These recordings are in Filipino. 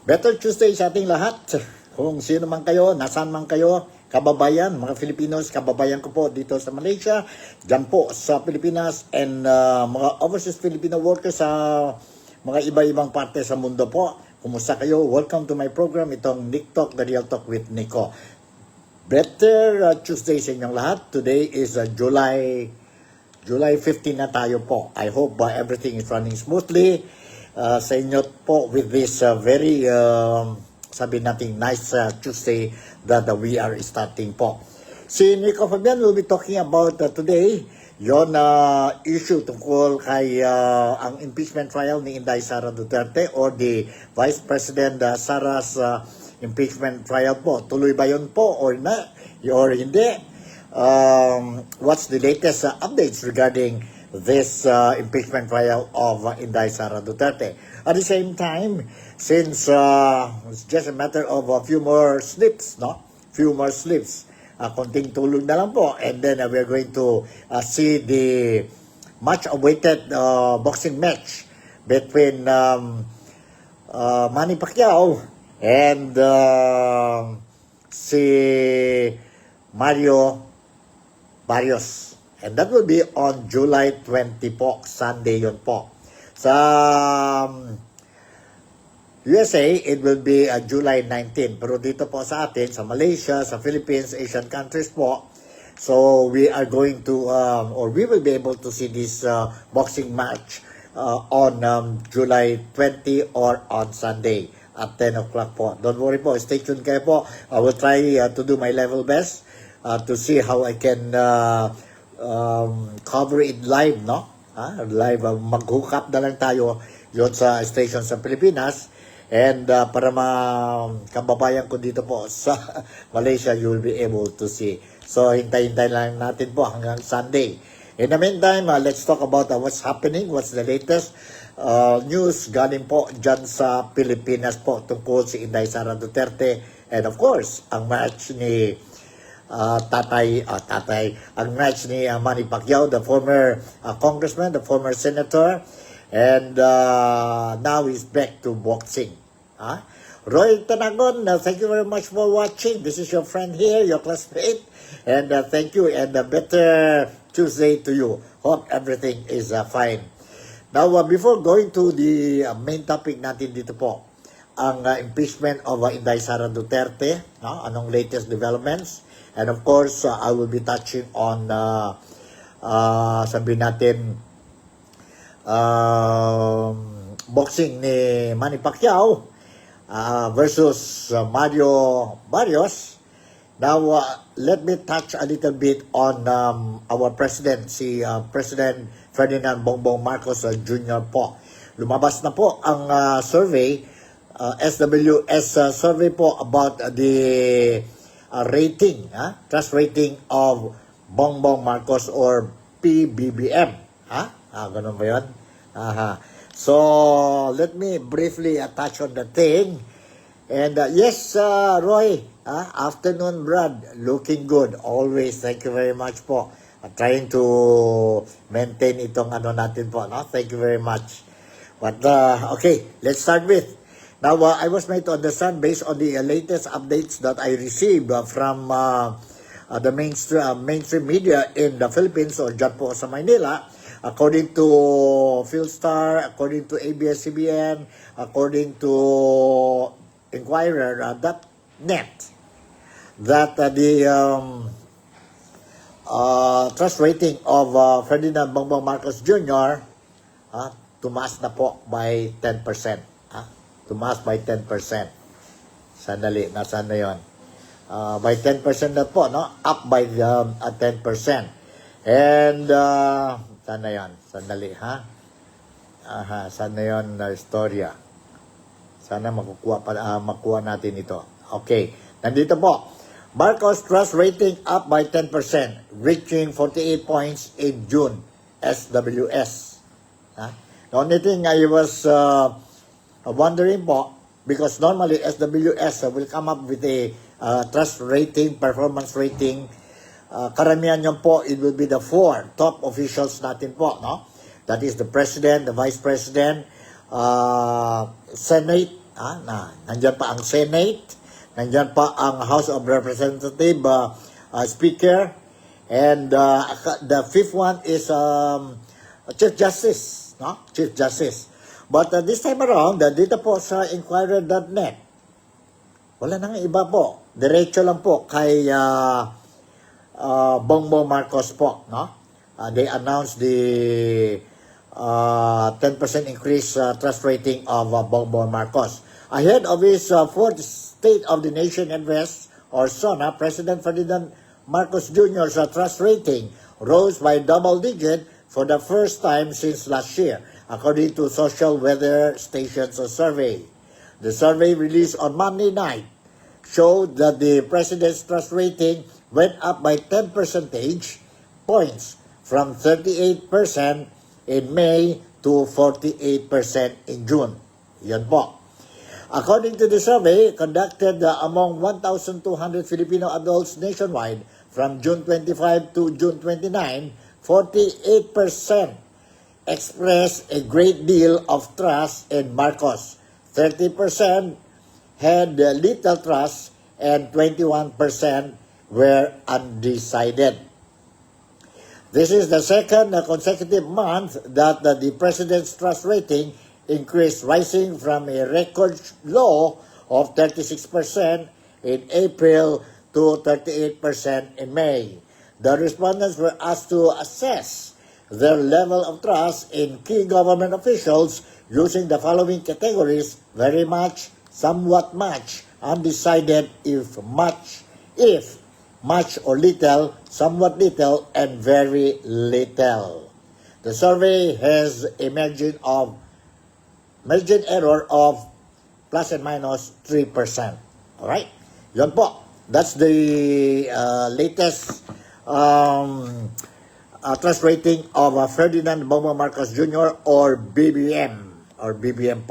Better Tuesday sa ating lahat. Kung sino man kayo, nasaan man kayo, kababayan, mga Filipinos, kababayan ko po dito sa Malaysia, dyan po sa Pilipinas, and mga overseas Filipino workers sa mga iba-ibang parte sa mundo po. Kumusta kayo? Welcome to my program, itong NikTok, The Real Talk with Nico. Better Tuesday sa inyong lahat. Today is July 15 na tayo po. I hope everything is running smoothly sa inyo po with this very, sabi natin, nice Tuesday that we are starting po. Si Nico Fabian will be talking about today yon issue tungkol kay ang impeachment trial ni Inday Sara Duterte or the Vice President Sara's impeachment trial po. Tuloy ba yun po or hindi? What's the latest updates regarding this impeachment trial of Inday Sara Duterte? At the same time, since it's just a matter of a few more slips, konting tulog na lang po, and then we're going to see the much-awaited boxing match between Manny Pacquiao and si Mario Barrios. And that will be on July 20 po, Sunday yun po. Sa USA, it will be July 19. Pero dito po sa atin, sa Malaysia, sa Philippines, Asian countries po, so we are going to, or we will be able to see this boxing match on July 20 or on Sunday at 10 o'clock po. Don't worry po, stay tuned kayo po. I will try to do my level best to see how I can cover it live, no? Live, mag-hook up na lang tayo yun sa station sa Pilipinas. And para kababayan ko dito po sa Malaysia, you will be able to see. So, hintay-hintay lang natin po hanggang Sunday. In the meantime, let's talk about what's happening, what's the latest news galing po dyan sa Pilipinas po tungkol si Inday Sara Duterte. And of course, ang match ni ang match ni Manny Pacquiao, the former congressman, the former senator, and now he's back to boxing. Roy Tanagon, thank you very much for watching. This is your friend here, your classmate, and thank you, and a better Tuesday to you. Hope everything is fine. Now, before going to the main topic natin dito po, ang impeachment of Inday Sara Duterte, anong latest developments? And of course, I will be touching on, sabihin natin, boxing ni Manny Pacquiao versus Mario Barrios. Now, let me touch a little bit on our president, si President Ferdinand Bongbong Marcos Jr. po. Lumabas na po ang survey, SWS survey po about the rating, trust rating of Bongbong Marcos or PBBM. Ganun ba yun? So, let me briefly touch on the thing. And yes, Roy, afternoon, Brad, looking good. Always, thank you very much po. Trying to maintain itong natin po. No? Thank you very much. But, okay, let's start with. Now, I was made to understand based on the latest updates that I received from the mainstream media in the Philippines or dyan po sa Manila, according to Philstar, according to ABS-CBN, according to Inquirer.net, that the trust rating of Ferdinand Bongbong Marcos Jr. Tumaas na po by 10%. Tumaas by 10%. Sandali, nasaan na yun? By 10% na po, no? Up by 10%. And, saan na yun? Sandali, ha? Saan na yun na istorya? Sana makuha natin ito. Okay, nandito po. Marcos trust rating up by 10%, reaching 48 points in June, SWS. The only thing I was wondering po, because normally SWS will come up with a trust rating, performance rating. Karamihan yun po, it will be the 4 top officials natin po, no? That is the President, the Vice President, Senate, Nandyan pa ang Senate, nandyan pa ang House of Representative Speaker, and the fifth one is Chief Justice, no? Chief Justice. But this time around, dito po sa Inquirer.net, wala nang iba po. Diretso lang po kay Bongbong Marcos po, no? They announced the 10% increase trust rating of Bongbong Marcos. Ahead of his fourth State of the Nation address, or SONA, President Ferdinand Marcos Jr.'s trust rating rose by double digit for the first time since last year, according to Social Weather Station's survey. The survey released on Monday night showed that the president's trust rating went up by 10 percentage points from 38% in May to 48% in June. Yan po. According to the survey conducted among 1,200 Filipino adults nationwide from June 25 to June 29, 48% expressed a great deal of trust in Marcos. 30% had little trust and 21% were undecided. This is the second consecutive month that the president's trust rating increased, rising from a record low of 36% in April to 38% in May. The respondents were asked to assess their level of trust in key government officials using the following categories: very much, somewhat much, undecided, if much or little, somewhat little, and very little. The survey has a margin error of plus and minus 3%. Alright? Yun po. That's the latest trust rating of Ferdinand Bongbong Marcos Jr. or BBM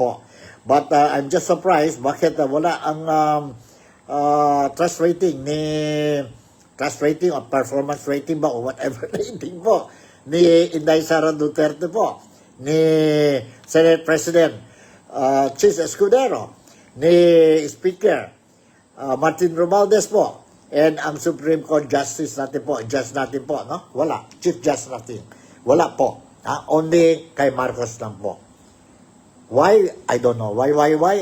po. But I'm just surprised bakit wala ang trust rating or performance rating ba o whatever rating po ni Inday Sara Duterte po, ni Senate President Chis Escudero, ni Speaker Martin Romualdez po, and ang Supreme Court Justice natin po, Judge natin po, no? Wala. Chief Judge natin. Wala po. Only kay Marcos lang po. Why? I don't know. Why?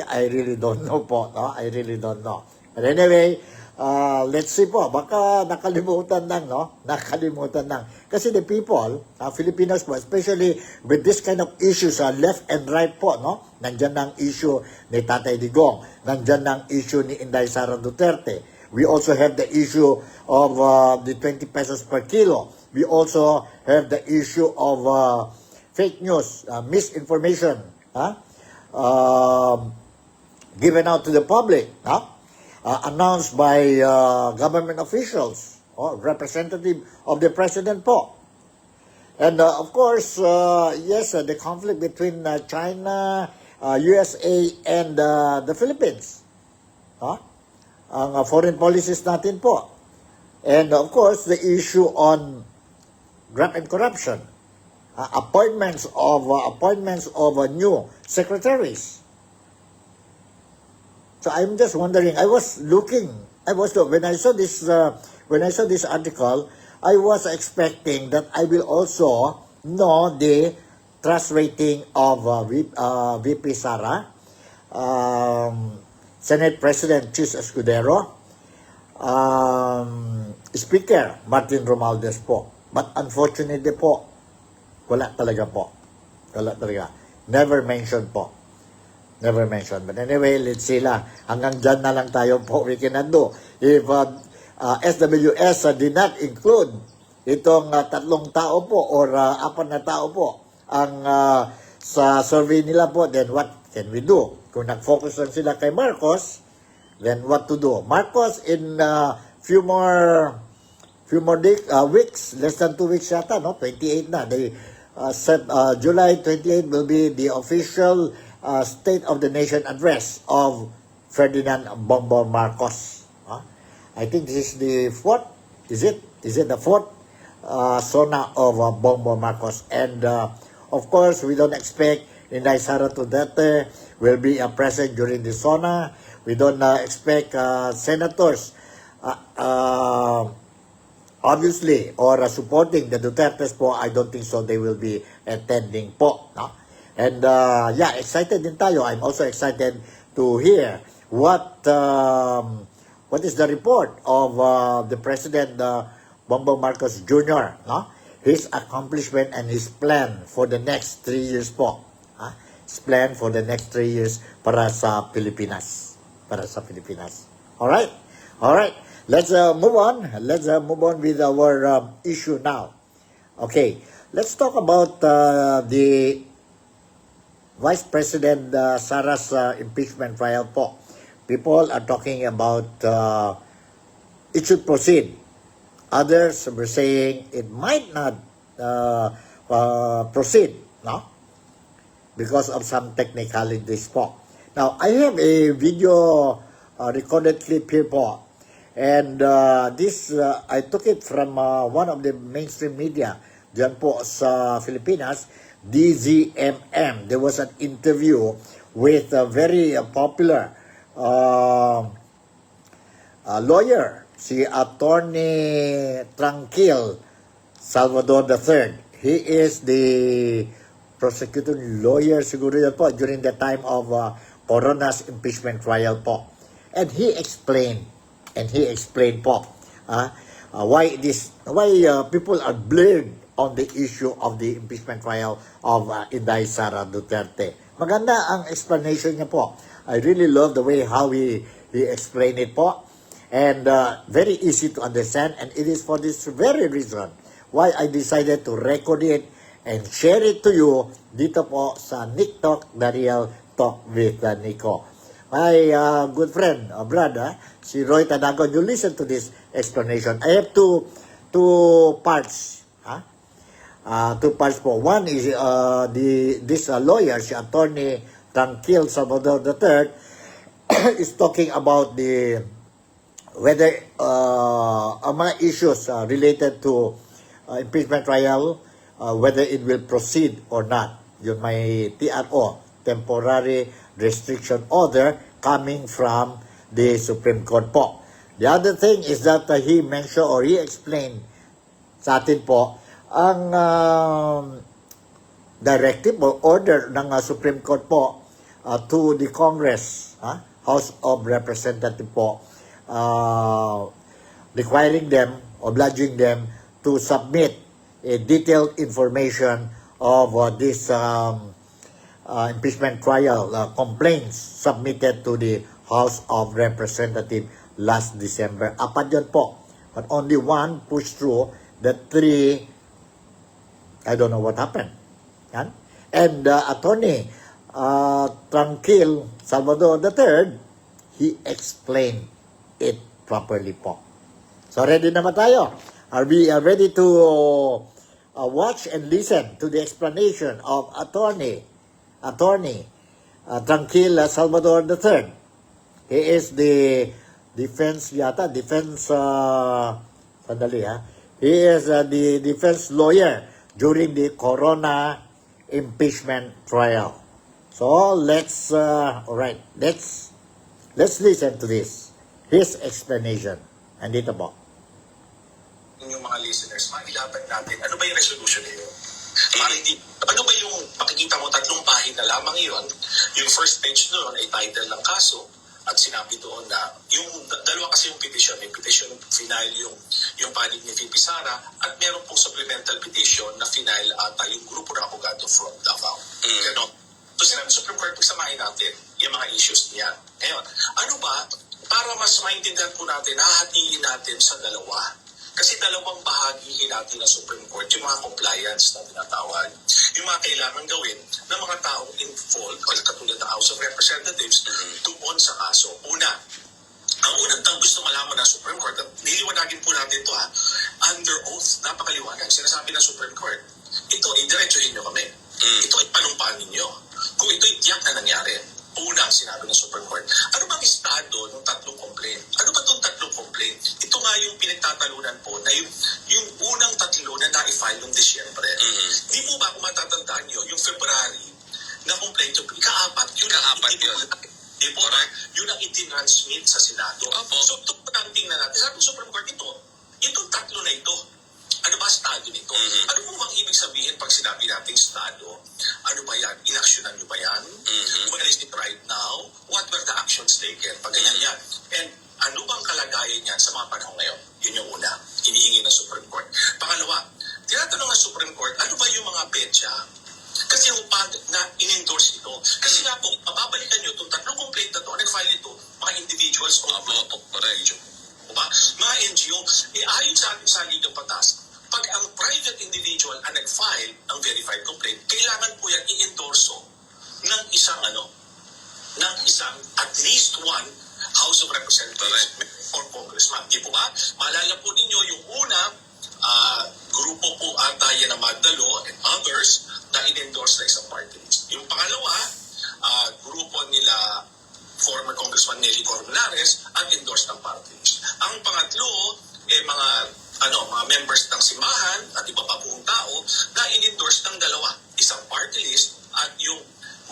I really don't know po. No? I really don't know. But anyway, let's see po. Baka nakalimutan lang, no? Nakalimutan lang. Kasi the people, Filipinos po, especially with this kind of issues, left and right po, no? Nandyan ang issue ni Tatay Digong. Nandyan ang issue ni Inday Sara Duterte. We also have the issue of the 20 pesos per kilo. We also have the issue of fake news, misinformation, given out to the public, announced by government officials or representative of the president po. And of course, yes, the conflict between China, USA, and the Philippines. Ang foreign policies natin po. And of course, the issue on graft and corruption. Appointments of new secretaries. So I'm just wondering. When I saw this article, I was expecting that I will also know the trust rating of VP Sara, Senate President Chis Escudero, Speaker Martin Romualdez po. But unfortunately po, wala talaga po. Wala talaga. Never mentioned po. Never mentioned. But anyway, let's see lang. Hanggang dyan na lang tayo po. We cannot do. If SWS did not include itong tatlong tao po or apat na tao po ang sa survey nila po, then what can we do? Kung nag-focus lang sila kay Marcos, then what to do? Marcos in few more weeks, less than 2 weeks yata, no? 28 na. They said July 28 will be the official State of the Nation address of Ferdinand Bongbong Marcos. I think this is the fourth. Is it the fourth SONA of Bongbong Marcos? And of course, we don't expect Inday Sara Duterte will be present during the SONA. We don't expect senators obviously or supporting the Dutertes po. I don't think so they will be attending po. No? And yeah, excited din tayo. I'm also excited to hear what is the report of the President Bongbong Marcos Jr., no? His accomplishment and his plan for the next 3 years po. His plan for the next 3 years para sa Pilipinas. Alright? Alright. Let's move on. Let's move on with our issue now. Okay. Let's talk about the Vice President Sara's impeachment trial po. People are talking about it should proceed. Others were saying it might not proceed, no? Because of some technicalities po. Now, I have a video recorded clip here po. And this, I took it from one of the mainstream media diyan po sa Filipinas, DZMM. There was an interview with a very popular lawyer, si Attorney Tranquil Salvador III. He is the prosecuting lawyer siguro yan po during the time of Corona's impeachment trial po. And he explained po why people are blurred on the issue of the impeachment trial of Inday Sara Duterte. Maganda ang explanation niya po. I really love the way how he explained it po. And very easy to understand. And it is for this very reason why I decided to record it and share it to you dito po sa NikTok, The Real Talk with Nico. My good friend, brother, si Roy Tanagon, you listen to this explanation. I have two parts. Two parts po. One is this lawyer, si Attorney Tranquil Salvador III, is talking about whether mga issues related to impeachment trial, whether it will proceed or not. Yun may TRO, Temporary Restriction Order, coming from the Supreme Court po. The other thing is that he mentioned or he explained sa atin po ang directive or order ng Supreme Court po to the Congress, House of Representatives po, requiring them, obliging them to submit a detailed information of this impeachment trial complaints submitted to the House of Representatives last December. Apat yun po. But only one pushed through. The three, I don't know what happened. Yan? And Attorney Tranquil Salvador III, he explained it properly po. So ready naman tayo. Are we ready to watch and listen to the explanation of Attorney Tranquil Salvador III? He is the defense He is the defense lawyer during the Corona impeachment trial. So let's listen to this. His explanation. Andito po. Yung mga listeners, mailaban natin, ano ba yung resolution nito? Ano ba yung makikita mo 3 pahina lamang yun? Yung first page doon ay title ng kaso at sinabi doon na yung dalawa kasi yung petition, may petition final yung panig ni VP Sara at meron pong supplemental petition na final ata yung grupo ng abogado from Davao. Ganon. So sinabi Supreme Court, pagsamahin natin yung mga issues niya. Ngayon, ano ba, para mas maintindihan po natin, hahatiin natin sa dalawa. Kasi dalawang bahagihin natin ng Supreme Court, yung mga compliance na tinatawag, yung mga kailangan gawin ng mga taong involved, o katulad ng House of Representatives, doon sa kaso. Una, ang unang gusto malaman ng Supreme Court, at niliwanagin po natin ito under oath, napakaliwanag, sinasabi ng Supreme Court, ito, idiretsuhin nyo kami. Ito ay panumpaan ninyo. Kung ito'y tiyak na nangyari, unang sinabi ng Supreme Court, ano bang estado ng 3 complaint? Ano ba itong 3 complaint? Ito nga yung pinagtatalunan po na yung unang 3 na na-file noong Disyembre. Di po ba kung matatandaan nyo, yung February, na Ikaapat, yun Ikaapat yun. Di po ba? Yun ang itinransmit sa Senado. Opo. So, ito po ang tingnan natin. Sabi ng Supreme Court, itong tatlo na ito, ano ba estado nito? Ano po bang ibig sabihin pag sinabi nating estado? Ano ba yan? Inaksyonan nyo ba yan? Where is it right now? What were the actions taken? Pag ganyan yan. And ano bang kalagayan yan sa mga panahon ngayon? Yun yung una. Hinihingi ng Supreme Court. Pangalawa, tinatanong ng Supreme Court, ano ba yung mga petsa? Kasi pag na in-endorse ito, kasi nga po, mababalikan nyo itong tatlong complaint na ito, nag-file ito, mga individuals o Correct. diba? Mga NGO, ayon sa ating saligang batas, pag ang private individual ang nag-file ang verified complaint, kailangan po yan i-endorso ng isang at least one House of Representatives or Congressman. Di po ba? Maalala po ninyo yung una, grupo po ata yan ng Magdalo and others na in-endorse na isang party list. Yung pangalawa, grupo nila former Congressman Nelly Cormulares at endorse ng party list. Ang pangatlo, mga members ng simbahan at iba pa pong tao na in-endorse ng dalawa, isang party list at yung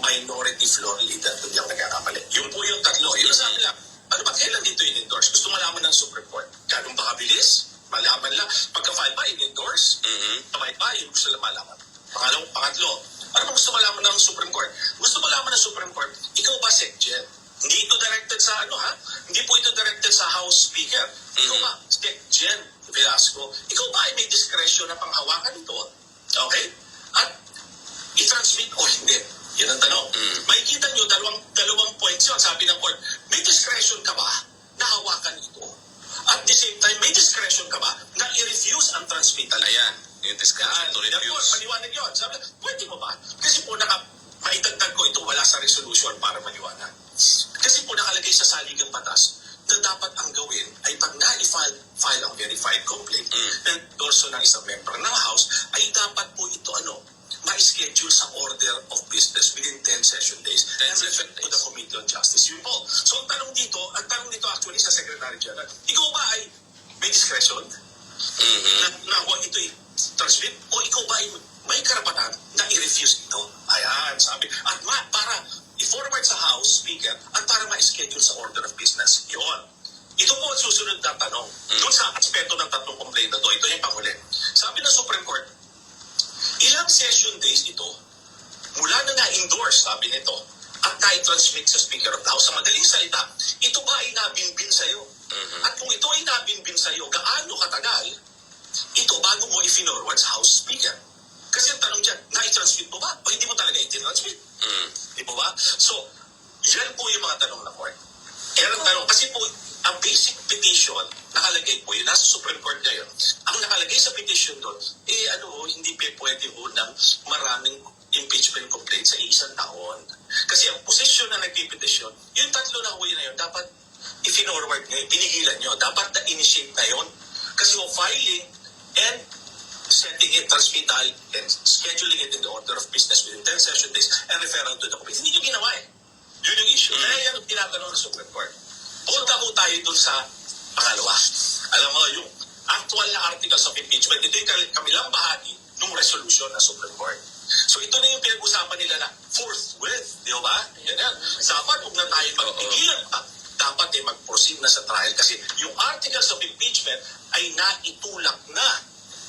minority floor leader, hindi ako nagkakamali. Yun po yung tatlo. Yun sa amin lang. Ano ba, kailan dito in-endorse? Gusto malaman ng Supreme Court. Ganun ba kabilis? Malaman lang. Pagka-file ba, in-endorse? Kamay ba, yun gusto lang malaman. Pangatlo, ano ba gusto malaman ng Supreme Court? Gusto malaman ng Supreme Court, ikaw ba SecGen? Hindi ito directed sa Hindi po ito directed sa House Speaker. Ikaw ba, SecGen Velasco, ikaw ba ay may discretion na panghawakan ito? Okay? At i-transmit o hindi? Yan ang tanong. Makikita nyo, dalawang points yun. Sabi ng court, may discretion ka ba na hawakan ito? At the same time, may discretion ka ba na i-refuse ang transmittal? Ayan, yung discretion to refuse. Yan po, maliwanag yun. Sabi, pwede mo ba? Kasi po maitagtag ko ito wala sa resolution para maliwanag. Kasi po nakalagay sa saligang batas na dapat ang gawin ay pag na-file ang verified complaint and also ng isang member ng House, ay dapat po ito ma-schedule sa order of business within 10 session days and refer to the Committee on Justice. Yun po. So ang tanong dito actually sa Secretary General, ikaw ba ay may discretion na huwag ito i-transmit o ikaw ba ay may karapatan na i-refuse ito? Ayan, sabi. At para i-forward sa House Speaker at para ma-schedule sa order of business. Yun. Ito po ang susunod na tanong. Doon sa aspeto ng tatlong complaint na ito yung panghuli. Sabi ng Supreme Court, ilang session days ito mula na na-endorse, sabi nito, at na-transmit sa Speaker of the House. Sa madaling salita, ito ba ay nabinbin sa'yo? At kung ito ay nabinbin sa'yo, gaano katagal ito bago mo i-forward sa House Speaker? Kasi ang tanong dyan, na-transmit mo ba? O hindi mo talaga i-transmit? Di po ba? So, yan po yung mga tanong na court. Yan ang tanong. Kasi po, ang basic petition, nakalagay po yun, nasa Supreme Court ngayon. Ang nakalagay sa petition doon, hindi pwede po ng maraming impeachment complaint sa isang taon. Kasi ang posisyon na nagpipetition, yung tatlo na huwi na yun, dapat i-forward ngayon, pinigilan nyo, dapat na-initiate na yun. Kasi yung filing and setting it, transmittal, and scheduling it in the order of business within 10 session days and referral to the committee. Hindi nyo ginawa Yun yung issue. Kaya yan ang tinatanong ng Supreme Court. Punta po tayo dun sa pangalawa. Alam mo, yung actual na articles of impeachment, ito yung kamilang bahagi ng resolution ng Supreme Court. So ito na yung pinag-usapan nila na forthwith, di ba? Yan yan. Dapat huwag na tayo magpigilan pa. Dapat mag-proceed na sa trial kasi yung articles of impeachment ay naitulak na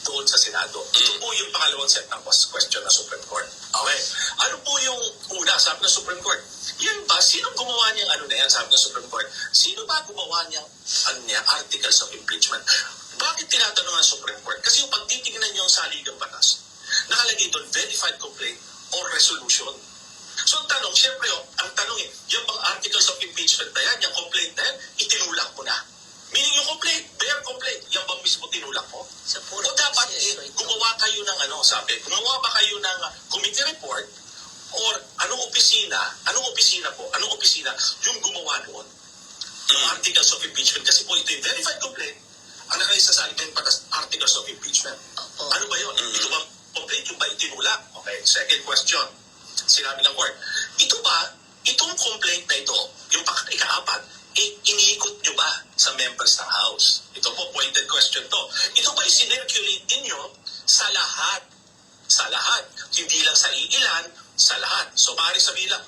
doon sa Senado. Ito po yung pangalawang set ng question ng Supreme Court. Okay. Ano po yung una, sabi ng Supreme Court? Yan ba? Sino gumawa niyang na yan, sabi ng Supreme Court? Sino ba gumawa niyang articles of impeachment? Bakit tinatanong ng Supreme Court? Kasi yung pagtitingnan niyo ang saligang batas, nakalagay doon verified complaint or resolution. So ang tanong, syempre ang tanong yung bang articles of impeachment na yan, yung complaint na yan, itinulak mo na. Meaning yung complaint, bare complaint, yung bang mismo tinulak mo? O dapat gumawa kayo ng gumawa ba kayo ng committee report or anong opisina yung gumawa noon ng articles of impeachment? Kasi po ito yung verified complaint, ang nakalagay sa saligang batas, articles of impeachment. Ano ba yun? Ito bang complaint, yung ba itinulak? Okay, second question. Sinabi ng court, itong complaint na ito, yung ika-apat, iniikot nyo ba sa members ng House? Ito po, pointed question to. Ito ba isinirculate ninyo sa lahat? Sa lahat. Hindi lang sa iilan, sa lahat. So, maaari sabihin lang,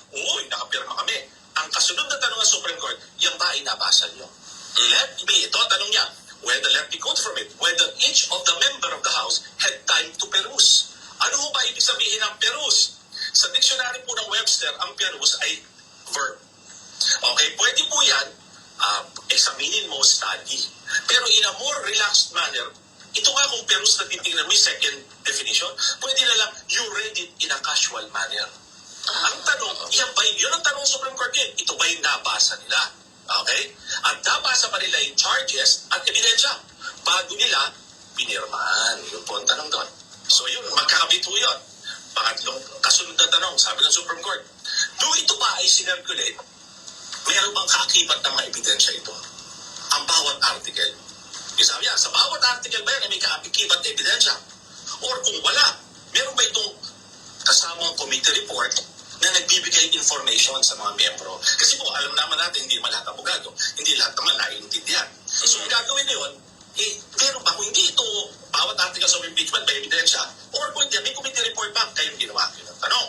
Sir, ang perus ay verb. Okay, pwede po yan, examinin mo, study. Pero in a more relaxed manner, ito nga kung perus na titignan mo yung second definition, pwede na lang, you read it in a casual manner. Ang tanong, yan ba, yun ang tanong sa Supreme Court yun. Ito ba yung nabasa nila? Okay? At nabasa pa nila yung charges at ebidensya bago nila pinirmahan. Yun po ang tanong doon. So yun, magkakabit po yun. Pangatlong kasunod na tanong, sabi ng Supreme Court, do ito ba ay sinirculate? Meron bang kaakibat ng mga ebidensya ito? Ang bawat article. Sabi niya, sa bawat article ba yan ay may kaakibat na ebidensya? Or kung wala, meron ba itong kasamang committee report na nagbibigay information sa mga miyembro? Kasi po, alam naman natin, hindi naman lahat abogado, hindi lahat naman naiintindihan. So, ang gagawin na yun, meron ba kung hindi ito bawat articles of impeachment may ebidensya, or kung hindi, may committee report ba kayong ginawa? Yun ang tanong.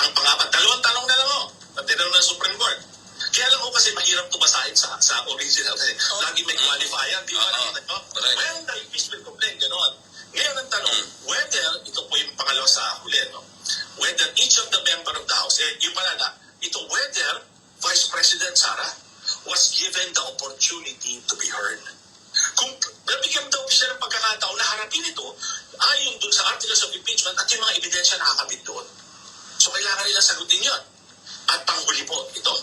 Ang pangapat, dalawang tanong na lang o, na tinanong ng Supreme Court. Kaya lang ko kasi mahirap ito basahin sa original kasi lagi may qualifier, di ba nakita nyo? Well, the impeachment complaint, gano'n. Ngayon ang tanong, whether, ito po yung pangalawa sa huli, no? Whether each of the member of the House, yung pala na, ito whether Vice President Sara was given the opportunity to be heard. Kung nabigyan daw siya ng pagkakataon na harapin ito, ayon dun sa articles of impeachment at yung mga ebidensya nakakabit doon. So kailangan nila sagutin yun. At panghuli po, ito.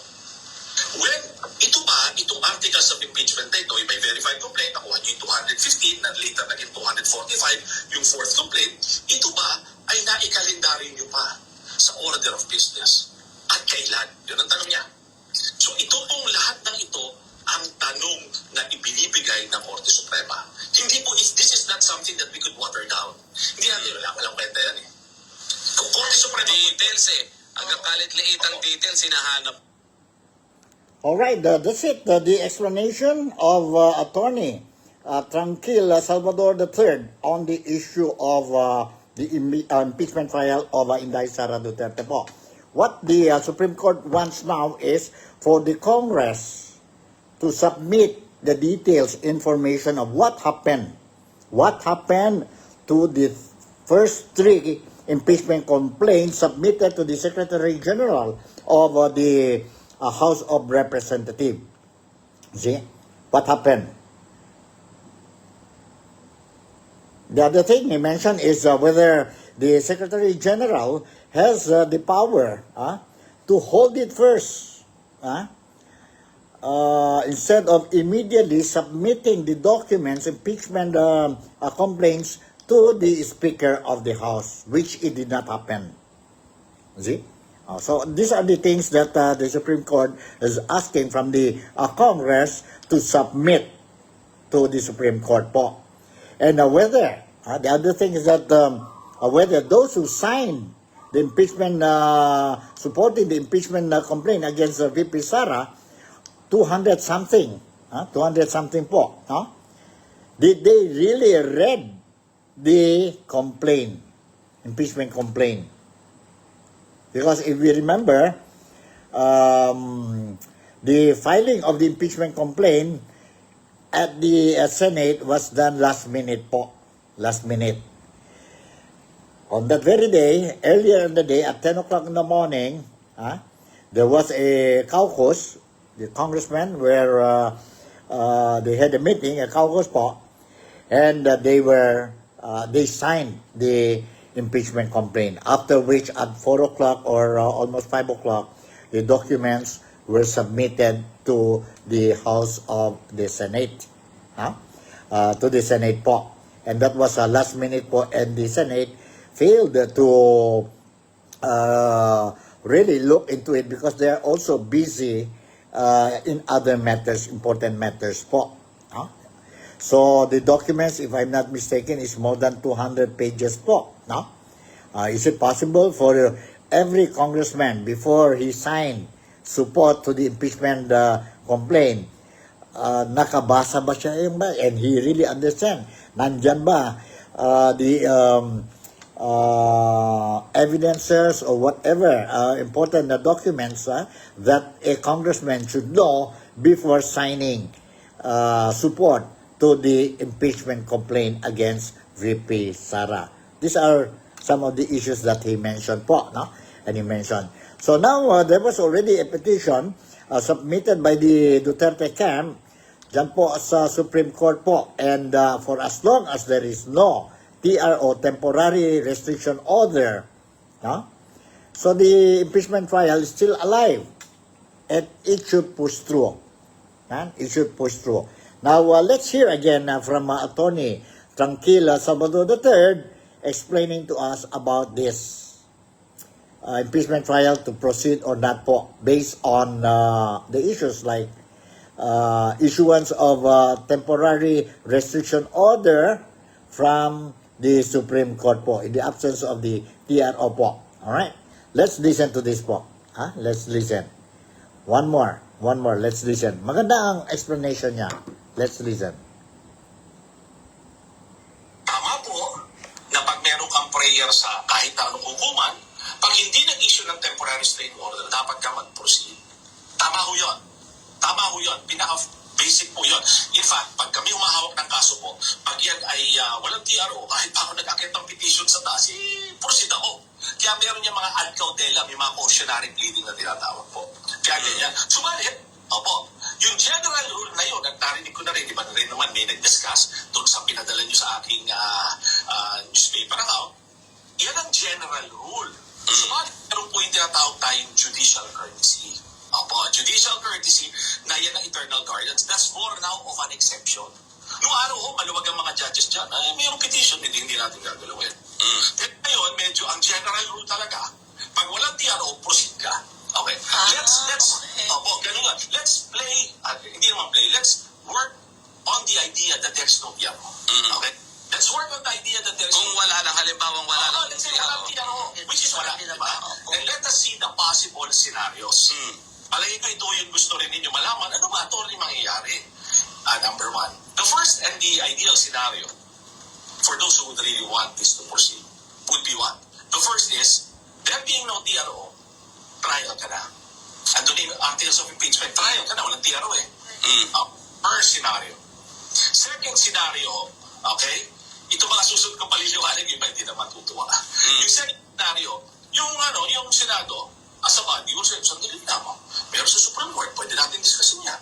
When, ito ba, itong articles of impeachment na ito, may verified complaint, nakuha nyo yung 215, na later naging 245, yung fourth complaint, ito ba ay naikalendaryo nyo pa sa order of business? At kailan? Yun ang tanong niya. So ito pong lahat ng ito, ang tanong na ibinibigay ng Korte Suprema. Hindi po, this is not something that we could water down. Hindi natin, walang kwenta yan eh. Kung Korte Suprema... Details eh. Ang kalit-liitang details, hinahanap. Alright, that's it. The explanation of Attorney Tranquil Salvador III on the issue of the impeachment trial of Inday Sara Duterte po. What the Supreme Court wants now is for the Congress to submit the details, information of what happened to the first three impeachment complaints submitted to the Secretary General of the House of Representatives. See? What happened? The other thing he mentioned is whether the Secretary General has the power to hold it first. Instead of immediately submitting the documents, impeachment complaints to the Speaker of the House, which it did not happen. See? So these are the things that the Supreme Court is asking from the Congress to submit to the Supreme Court po. And whether, the other thing is that whether those who signed the impeachment, supporting the impeachment complaint against VP Sara, 200 something po, did they really read the complaint, impeachment complaint? Because if we remember, the filing of the impeachment complaint at the Senate was done last minute po. Last minute. On that very day, earlier in the day, at 10 o'clock in the morning, there was a caucus, the congressmen were, they had a meeting, a caucus po, and they signed the impeachment complaint, after which at 4 o'clock or almost 5 o'clock, the documents were submitted to the House of the Senate, to the Senate po. And that was a last minute po, and the Senate failed to really look into it because they are also busy in other matters, important matters po. So the documents, if I'm not mistaken, is more than 200 pages po. No? Is it possible for every congressman, before he signed support to the impeachment complaint, nakabasa ba siya yung ba? And he really understand. Nandyan ba the evidences or whatever important documents that a congressman should know before signing support to the impeachment complaint against VP Sara. These are some of the issues that he mentioned po, no? And he mentioned. So now, there was already a petition submitted by the Duterte camp dyan po sa Supreme Court po. And for as long as there is no TRO, temporary restriction order, no? So the impeachment trial is still alive. And it should push through. It should push through. Now, let's hear again from Attorney Tranquila Salvador III explaining to us about this impeachment trial to proceed or not po based on the issues like issuance of temporary restriction order from the Supreme Court po in the absence of the TRO po. Alright? Let's listen to this po. Let's listen. One more. Let's listen. Maganda ang explanation niya. Let's listen. Tama po na pag meron kang prayer sa kahit na anong hukuman, pag hindi nag-issue ng temporary restraining order, dapat ka mag-proceed. Tama ho yun. Pinaka-basic po yun. In fact, pag kami humahawak ng kaso po, pag yan ay walang TRO, kahit pa ako nag-akit ng petition sa taas, proceed ako. Kaya meron niya mga ad cautela, may mga cautionary pleading na tinatawag po. Kaya ganyan. Subalit, opo, yung general rule na yun, at narinig ko na rin, iba na rin naman may nag-discuss doon sa pinadala nyo sa aking newspaper account, yan ang general rule. Subalit, meron po yung tinatawag tayong judicial courtesy. Opo, judicial courtesy na yan ang eternal guardians. That's more now of an exception. Noong araw ho, maluwag ang mga judges dyan. Mayroong petition, hindi natin gagalawin. Ngayon, medyo ang general rule talaga, pag walang TRO, proceed ka. Okay. Opo, ganun nga. Let's play, hindi naman play, let's work on the idea that there's no TRO. Okay? Let's work on the idea that there's Kung wala lang, halimbawang wala lang. let's say walang TRO, which is wala, diba? And let us see the possible scenarios. Palagi ko ito yung gusto rin ninyo malaman, ano ba ito rin mangyayari? Number one, the first and the ideal scenario for those who would really want this to proceed would be what? The first is, there being no TRO, trial ka na. And doon yung articles of impeachment, trial ka na, walang TRO eh. First scenario. Second scenario, okay, ito mga susunod kong paliliwanag, iba hindi na matutuwa. Yung second scenario, yung Senado, as a body, yung sandali naman, meron sa Supreme Court, pwede natin discussin yan.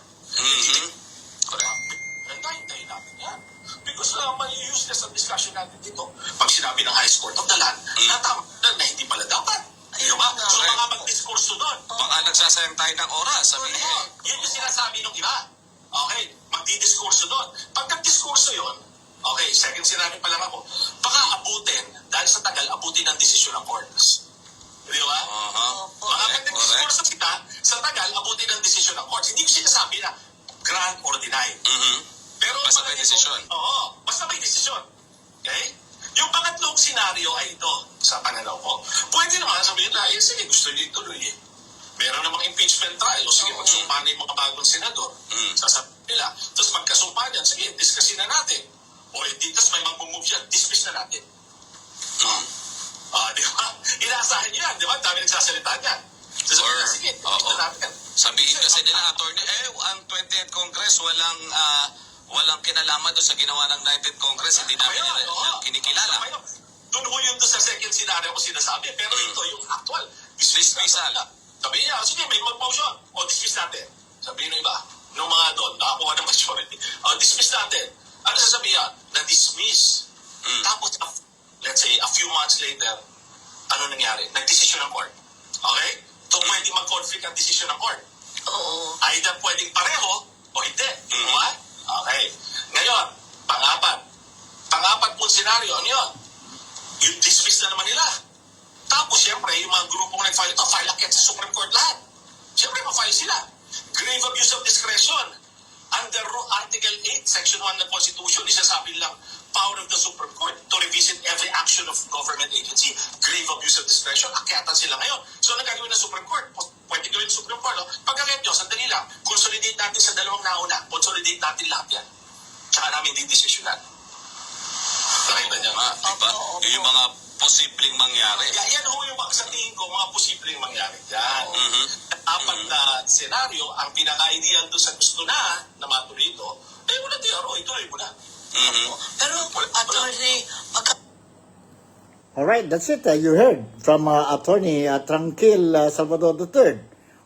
Hintayin natin yan. Because may useless ang discussion natin dito. Pag sinabi ng High Court of the Land, na hindi pala dapat. Diba? So mga mag-diskurso doon. Baka nagsasayang tayo ng oras. Sabihin. Yun yung sinasabi ng iba. Okay, magdidiskurso doon. Pag nag-diskurso yun, okay, second scenario pa lang ako, baka abutin, dahil sa tagal, abutin ang desisyon ng courts. Di ba? Baka pag nag-diskurso kita, sa tagal, abutin ang desisyon ng courts. Hindi ko sinasabi na grant or deny. Pero basta may desisyon. Oo, basta may desisyon. Okay? Yung pangatlong senaryo ay ito, sa pananaw ko. Pwede naman sabihin na, sige, gusto nyo ituloy eh. Meron namang impeachment trial, o sige, magsumpa na yung mga bagong senador. Sasabihin nila. Tapos magkasumpa niyan, sige, discussin na natin. O hindi, tapos may mag-move yan, dismiss na natin. Di ba? Inaasahan nyo yan, di ba? Dami nagsasalita niyan. Sasabihin na, sige, dismiss na natin. Sabihin kasi nila, attorney, ang 20th Congress walang kinalaman doon sa ginawa ng 19th Congress, hindi namin nila kinikilala. Doon ho yun doon sa second scenario ko sinasabi. Pero ito, yung actual, dismissal. Sabihin niya, sige, may mag-motion. O, dismiss natin. Sabihin ng iba, nung mga doon, nakakuha ng majority. O, dismiss natin. Ano sasabihin? Na-dismiss. Tapos, let's say, a few months later, ano nangyari? Nag-desisyon ng court. Okay? So, pwedeng mag-conflict ang desisyon ng court. Either pwedeng pareho o hindi. Okay. Ngayon, pangapat po senaryo, ano yun? Yung dismiss na naman nila. Tapos, siyempre, yung mga grupong nag-file ito, file agad sa Supreme Court lahat. Siyempre, ma-file sila. Grave abuse of discretion. Under Article 8, Section 1 ng Constitution, isasabi lang, power of the Supreme Court to revisit every action of government agency. Grave abuse of discretion, akyatan sila ngayon. So, nagagawin ng Supreme Court, pwede gawin ng Supreme Court, pagkakit nyo, sandali lang, consolidate natin sa dalawang nauna, consolidate natin lahat yan. Tsaka namin didesisyonan. Nakita niya nga, diba? Yung mga posibleng mangyari. Yan ho yung sa tingin ko, mga posibleng mangyari. Yan. Apat na senaryo, ang pinaka-ideal doon sa gusto na matuloy ito, wala TRO, ituloy mo na. Pero, attorney, All right, that's it. You heard from Attorney Tranquil Salvador III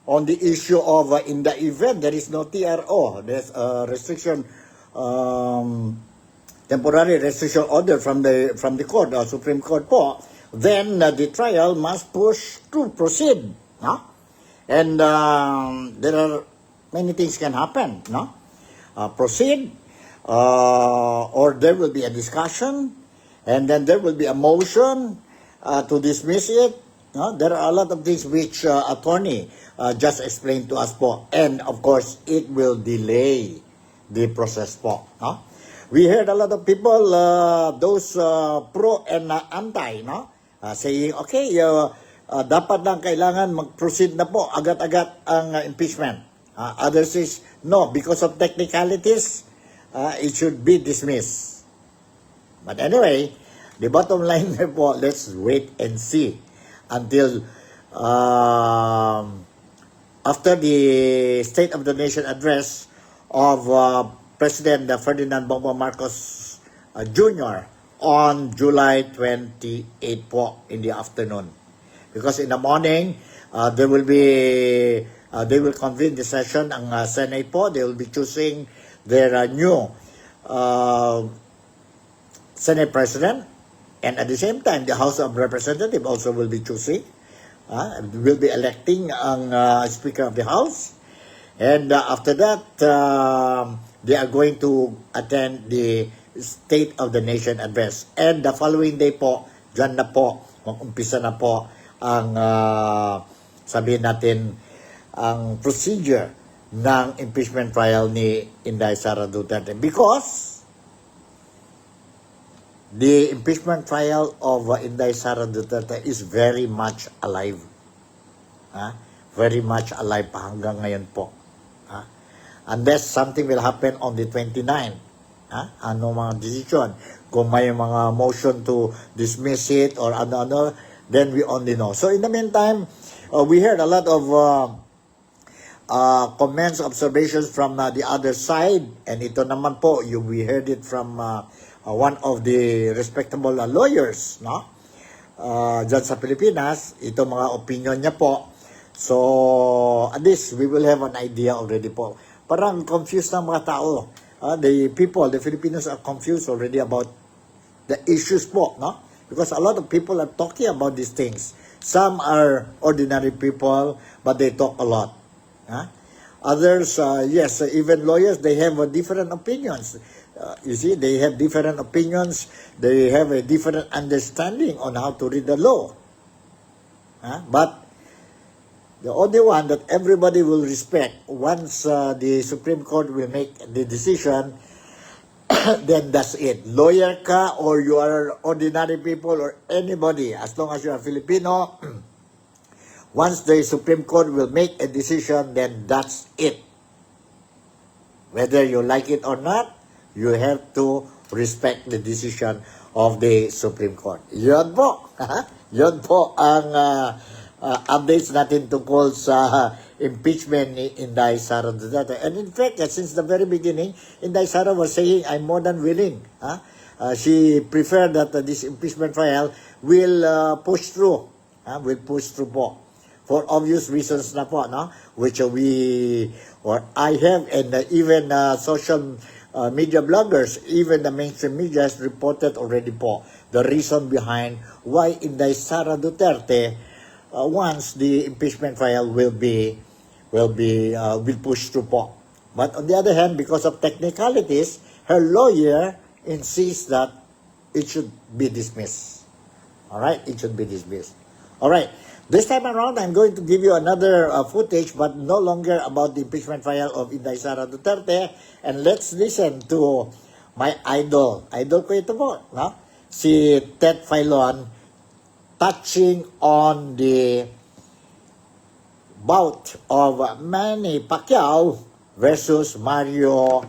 on the issue of in the event there is no TRO, there's a restriction, temporary restriction order from the court, Supreme Court po, then the trial must push to proceed. No? And there are many things can happen. No? Proceed, or there will be a discussion, and then there will be a motion to dismiss it. No? There are a lot of things which attorney just explained to us po. And of course, it will delay the process po. No? We heard a lot of people, those pro and anti, no? Saying, okay, dapat lang kailangan mag-proceed na po agad-agad ang impeachment. Others says, no, because of technicalities, it should be dismissed. But anyway, the bottom line po, let's wait and see until after the State of the Nation address of President Ferdinand Bongbong Marcos Jr. on July 28 po in the afternoon. Because in the morning, there will be, they will convene the session ang Senate po. They will be choosing their new Senate President. And at the same time, the House of Representatives also will be choosing, will be electing ang Speaker of the House. And after that, they are going to attend the State of the Nation address. And the following day po, dyan na po, mag-umpisa na po ang, sabihin natin, ang procedure ng impeachment trial ni Inday Sara Duterte. Because the impeachment trial of Inday Sara Duterte is very much alive. Very much alive pa hanggang ngayon po. Unless something will happen on the 29th. Ano mga decision? Kung may mga motion to dismiss it or ano-ano, then we only know. So in the meantime, we heard a lot of comments, observations from the other side. And ito naman po, we heard it from one of the respectable lawyers, no? Dyan sa Pilipinas, ito mga opinion niya po. So, at least we will have an idea already po. Parang confused na mga tao. The people, the Filipinos are confused already about the issues po, no? Because a lot of people are talking about these things. Some are ordinary people, but they talk a lot. Others, yes, even lawyers, they have different opinions. You see, they have different opinions. They have a different understanding on how to read the law. But the only one that everybody will respect, once the Supreme Court will make the decision, then that's it. Lawyer ka or you are ordinary people or anybody, as long as you are Filipino, once the Supreme Court will make a decision, then that's it. Whether you like it or not, you have to respect the decision of the Supreme Court. Yun po. Yun po ang updates natin tungkol sa impeachment ni Inday Sara Duterte. And in fact, since the very beginning, Inday Sara was saying, I'm more than willing. She preferred that this impeachment trial will push through. Will push through po. For obvious reasons na po, no? Which I have, and even social media bloggers, even the mainstream media has reported already po the reason behind why Inday Sara Duterte once the impeachment trial will push through po. But on the other hand, because of technicalities, her lawyer insists that it should be dismissed. All right, it should be dismissed. All right. This time around, I'm going to give you another footage, but no longer about the impeachment trial of Inday Sara Duterte. And let's listen to my idol. Idol ko ito po, no? Si Ted Filon, touching on the bout of Manny Pacquiao versus Mario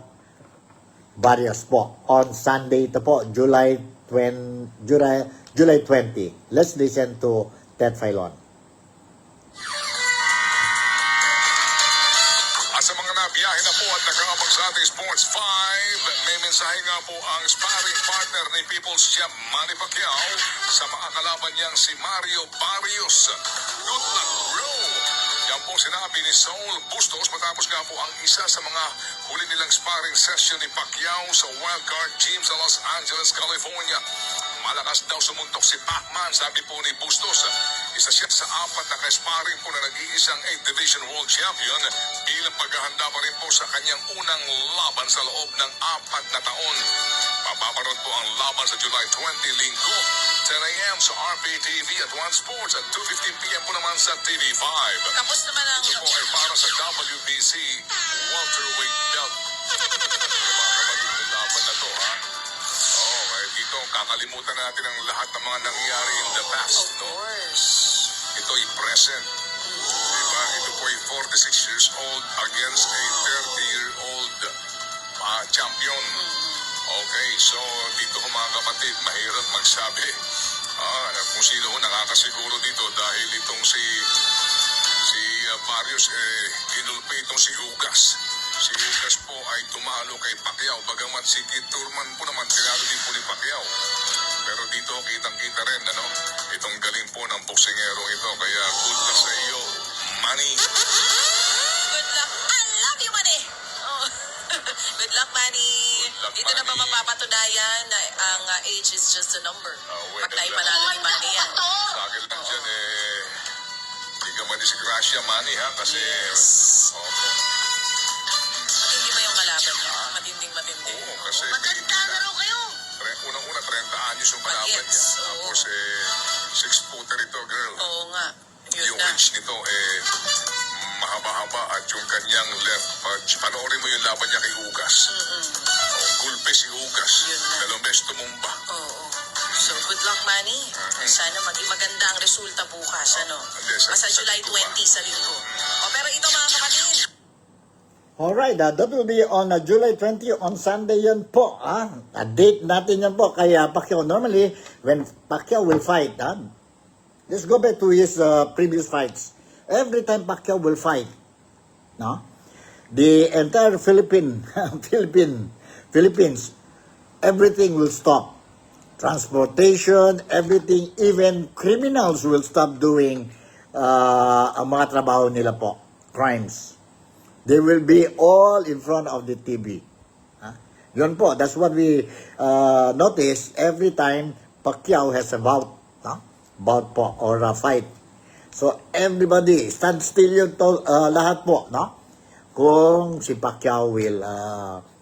Barrios po on Sunday ito po, July 20. Let's listen to Ted Filon. Sa mga biyahe na po at nakakapag sa ating Sports 5. May mensahe nga po ang sparring partner ni People's Champ Manny Pacquiao sa mga kalaban niyang si Mario Barrios. Good luck, bro! Yan po sinabi ni Saul Bustos matapos nga po ang isa sa mga huli nilang sparring session ni Pacquiao sa Wildcard Gym sa Los Angeles, California. Malakas daw sumuntok si Pacman, sabi po ni Bustos. Isa siya sa 4 na ka-sparring po na nag-iisang 8 Division World Champion bilang paghahanda pa rin po sa kanyang unang laban sa loob ng 4 na taon. Mapaparoon po ang laban sa July 20, Linggo, 10 a.m. sa RPTV at One Sports at 2:15 p.m. po naman sa TV5. Tapos naman ang... Ito po ay para sa WBC welterweight belt. Mga kapatid, yung laban na to, ha? Okay, dito kakalimutan natin ang lahat ng mga nangyari in the past, Of no? course. Ito'y present. Diba? Ito po ay 46 years old against a 30-year-old champion. Okay, so dito ko mga kapatid, mahirap magsabi. Kung sino ho nakakasiguro dito dahil itong si Barrios, ginulpe itong si Ugas. Si Ugas po ay tumalo kay Pacquiao, bagamat si Kid Turman po naman tinalo din po ni Pacquiao. Pero dito kitang-kita rin, itong galing po ng boksingero ito. Kaya good luck sa iyo, Manny. Good luck. I love you, Manny. Oh. Good luck, Manny. Good luck, Dito na ba Manny. mapapatunayan na ang age is just a number? Wait, Pag naipanalo ni Manny yan. Sa akin lang dyan, hindi ka madisgrasya, Manny, ha? Kasi, Yes. opo. Matindi ba yung kalaban niya? Matinding-matindi. Oo, kasi Matanda na raw kayo. Unang-una, 30 anyos yung kalaban niya. Bagets, oo. Tapos, 6-footer ito, girl. Oo nga. Yun Yung na. reach nito, mahaba-haba at yung kanyang left. Panoorin mo yung laban niya kay Ugas. Gulpe si Ugas. Yun na. Dalawang beses tumumba. Oo. So, good luck, Manny. Sana maging maganda ang resulta bukas, ano? Hindi, sa July linggo 20 sa linggo. Pero ito mga kapatid, Alright, that will be on July 20 on Sunday yan po. Date natin yan po kay Pacquiao. Normally, when Pacquiao will fight, let's go back to his previous fights. Every time Pacquiao will fight, no, the entire Philippines, everything will stop. Transportation, everything, even criminals will stop doing ang mga trabaho nila po, crimes. They will be all in front of the TV. Yun po, that's what we notice every time Pacquiao has a bout po, or a fight. So, everybody, stand still yung lahat po, no? Kung si Pacquiao will,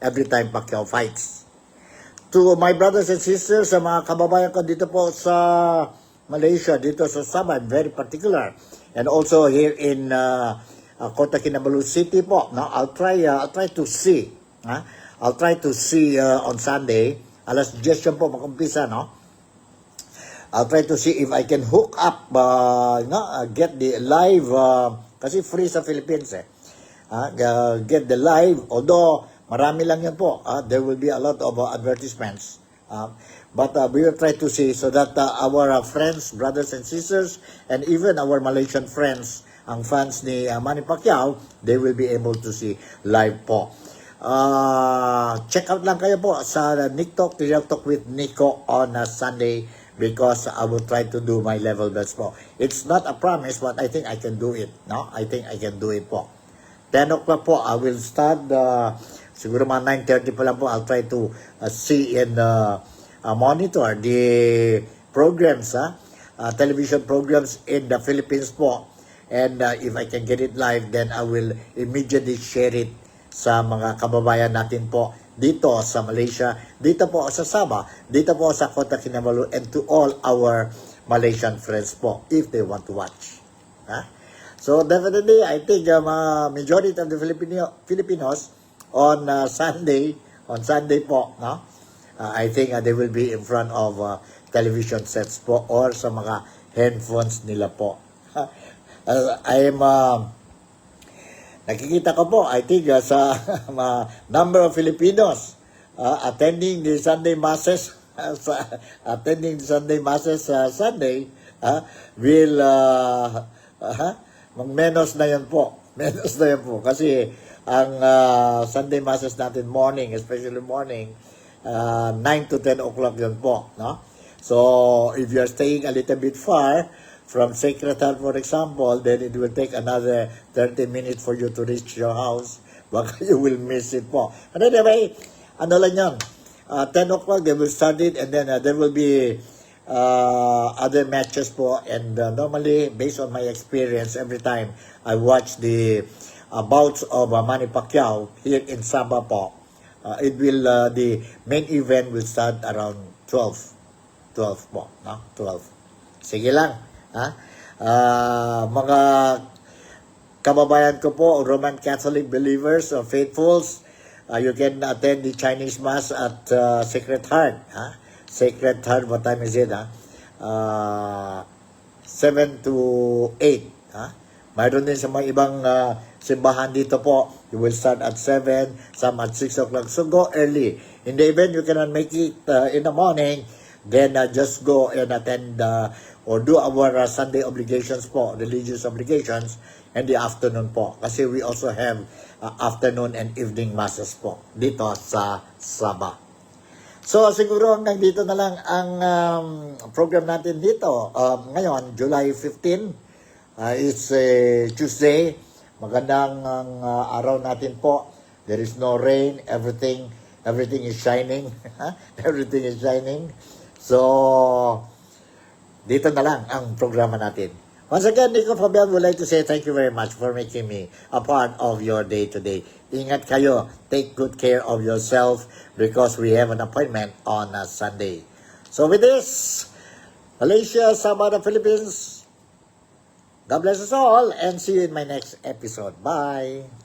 every time Pacquiao fights. To my brothers and sisters, sa mga kababayan ko dito po sa Malaysia, dito sa Sabah, I'm very particular. And also here in Kota Kinabalu City po, no? I'll try to see, I'll try to see on Sunday, alas 10 yan po mag-umpisa, no? I'll try to see if I can hook up, get the live, kasi free sa Philippines get the live, although marami lang yan po, there will be a lot of advertisements, but we will try to see so that our friends, brothers and sisters, and even our Malaysian friends, ang fans ni Manny Pacquiao, they will be able to see live po. Check out lang kayo po sa NikTok, Real Talk with Nico on Sunday, because I will try to do my level best po. It's not a promise, but I think I can do it. No? I think I can do it po. 10 o'clock po, I will start, siguro mga 9:30 pa lang po, I'll try to see and monitor the programs, television programs in the Philippines po. And if I can get it live, then I will immediately share it sa mga kababayan natin po dito sa Malaysia, dito po sa Sabah, dito po sa Kota Kinabalu, and to all our Malaysian friends po, if they want to watch. So definitely, I think majority of the Filipinos on Sunday po, no? I think they will be in front of television sets po or sa mga handphones nila po. Nakikita ko po, I think, sa number of Filipinos attending the Sunday Masses, Sunday, will, menos na yan po. Menos na yan po. Kasi ang Sunday masses natin morning, especially morning, 9 to 10 o'clock yun po, no? So, if you're staying a little bit far from Sacred Heart, for example, then it will take another 30 minutes for you to reach your house. Baka you will miss it po. And anyway, ano lang yun, 10 o'clock, they will start it, and then there will be other matches po. And normally, based on my experience, every time I watch the bouts of Manny Pacquiao here in Sabah po, it will, the main event will start around 12 po, no? 12. Sige lang, ha? Mga kababayan ko po, Roman Catholic believers, faithfuls, you can attend the Chinese Mass at Sacred Heart, ha? Sacred Heart, what time is it, ha? 7 to 8, ha? Mayroon din sa mga ibang simbahan dito po. You will start at 7, some at 6 o'clock. So go early. In the event you cannot make it in the morning, then just go and attend or do our Sunday obligations po, religious obligations, in the afternoon po. Kasi we also have afternoon and evening masses po dito sa Sabah. So siguro hanggang dito na lang ang program natin dito. Ngayon, July 15, it's Tuesday. Magandang araw natin po. There is no rain. Everything is shining. Everything is shining. So, dito na lang ang programa natin. Once again, Nico Fabian would like to say thank you very much for making me a part of your day today. Ingat kayo. Take good care of yourself because we have an appointment on a Sunday. So with this, Malaysia, Sabah, the Philippines, God bless us all and see you in my next episode. Bye!